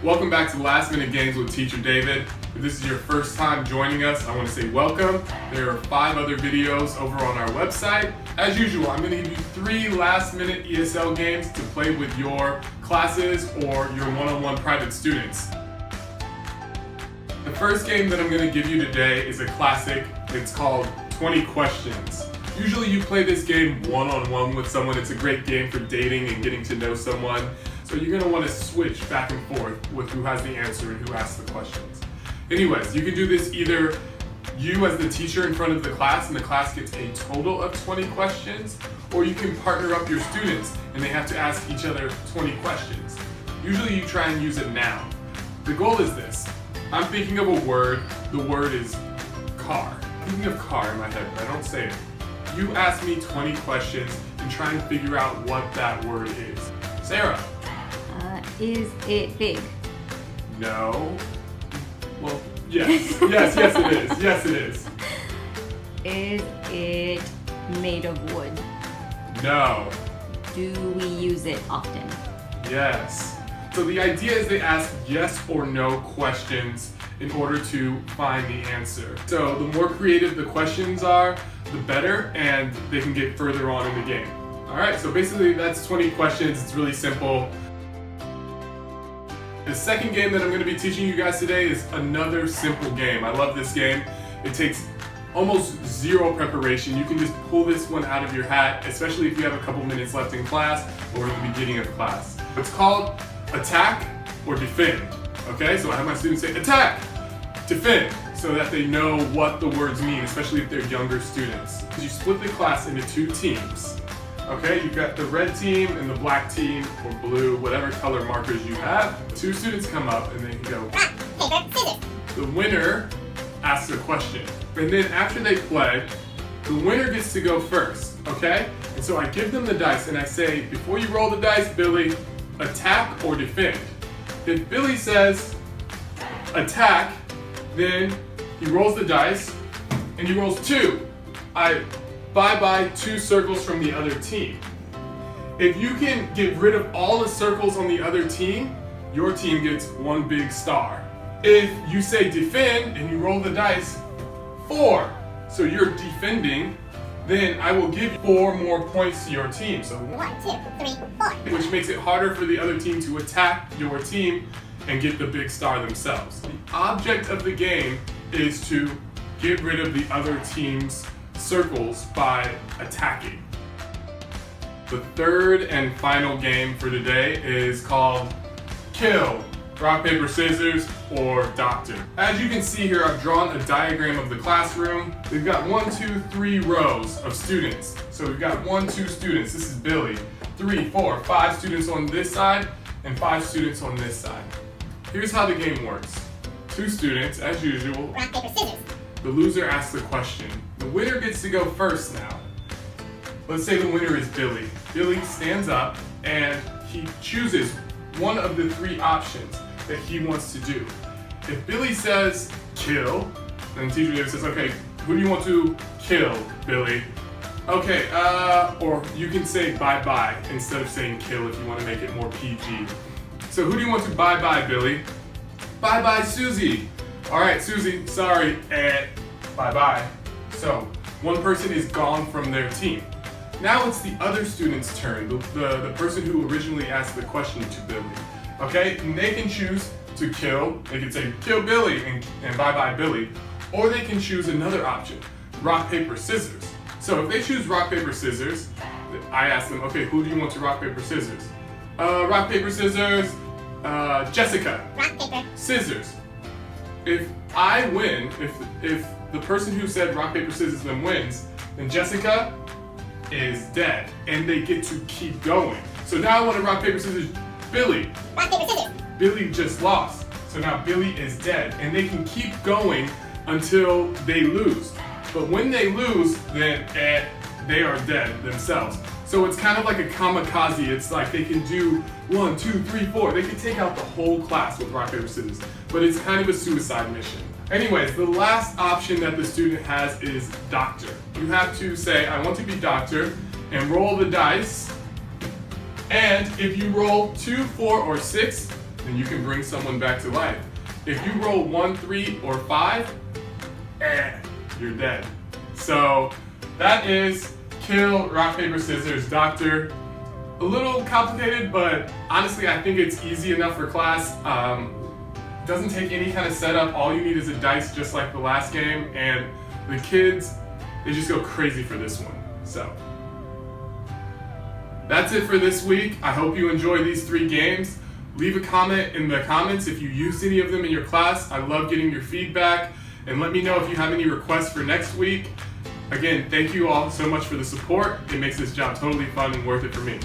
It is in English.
Welcome back to Last Minute Games with Teacher David. If this is your first time joining us, I want to say welcome. There are 5 other videos over on our website. As usual, I'm going to give you 3 last-minute ESL games to play with your classes or your one-on-one private students. The first game that I'm going to give you today is a classic. It's called 20 Questions. Usually you play this game one-on-one with someone. It's a great game for dating and getting to know someone. So you're going to want to switch back and forth with who has the answer and who asks the questions. Anyways, you can do this either you as the teacher in front of the class and the class gets a total of 20 questions, or you can partner up your students and they have to ask each other 20 questions. Usually you try and use a noun. The goal is this. I'm thinking of a word. The word is car. I'm thinking of car in my head, but I don't say it. You ask me 20 questions and try and figure out what that word is. Sarah. Is it big? No. Well, yes. Yes it is. Yes, it is. Is it made of wood? No. Do we use it often? Yes. So the idea is they ask yes or no questions in order to find the answer. So the more creative the questions are, the better, and they can get further on in the game. All right, so basically that's 20 questions. It's really simple. The second game that I'm going to be teaching you guys today is another simple game. I love this game. It takes almost zero preparation. You can just pull this one out of your hat, especially if you have a couple minutes left in class or at the beginning of class. It's called attack or defend. Okay, so I have my students say attack, defend, so that they know what the words mean, especially if they're younger students. You split the class into 2 teams. Okay, you've got the red team and the black team, or blue, whatever color markers you have. 2 students come up and they can go rock, paper, scissors. The winner asks a question. And then after they play, the winner gets to go first, okay? And so I give them the dice and I say, before you roll the dice, Billy, attack or defend. If Billy says attack, then he rolls the dice and he rolls 2. I bye-bye 2 circles from the other team. If you can get rid of all the circles on the other team, your team gets 1 big star. If you say defend and you roll the dice 4, so you're defending, then I will give you 4 more points to your team. So 1, 2, 3, 4. Which makes it harder for the other team to attack your team and get the big star themselves. The object of the game is to get rid of the other team's circles by attacking. The third and final game for today is called Kill, Rock, Paper, Scissors, or Doctor. As you can see here, I've drawn a diagram of the classroom. We've got 1, 2, 3 rows of students. So we've got 1, 2 students. This is Billy. 3, 4, 5 students on this side and 5 students on this side. Here's how the game works. 2 students, as usual. Rock, paper, scissors. The loser asks the question. The winner gets to go first now. Let's say the winner is Billy. Billy stands up and he chooses one of the 3 options that he wants to do. If Billy says kill, then teacher David says, okay, who do you want to kill, Billy? Okay, or you can say bye-bye instead of saying kill if you want to make it more PG. So who do you want to bye-bye, Billy? Bye-bye, Susie. All right, Susie, sorry, bye-bye. So, one person is gone from their team. Now it's the other student's turn, the person who originally asked the question to Billy. Okay, and they can choose to kill. They can say, kill Billy and bye-bye Billy. Or they can choose another option, rock, paper, scissors. So if they choose rock, paper, scissors, I ask them, okay, who do you want to rock, paper, scissors? Rock, paper, scissors, Jessica. Rock, paper. Scissors. If I win, if the person who said rock, paper, scissors then wins, then Jessica is dead and they get to keep going. So now I want to rock, paper, scissors, Billy. Rock, paper, scissors. Billy just lost. So now Billy is dead and they can keep going until they lose. But when they lose, then they are dead themselves. So it's kind of like a kamikaze. It's like they can do 1, 2, 3, 4. They can take out the whole class with rock, paper, scissors. But it's kind of a suicide mission. Anyways, the last option that the student has is doctor. You have to say, I want to be doctor, and roll the dice. And if you roll 2, 4, or 6, then you can bring someone back to life. If you roll 1, 3, or 5, you're dead. So that is kill, rock, paper, scissors, doctor. A little complicated, but honestly I think it's easy enough for class. Doesn't take any kind of setup. All you need is a dice, just like the last game, and the kids, they just go crazy for this one. So that's it for this week. I hope you enjoy these 3 games. Leave a comment in the comments if you used any of them in your class. I love getting your feedback, and let me know if you have any requests for next week. Again, thank you all so much for the support. It makes this job totally fun and worth it for me.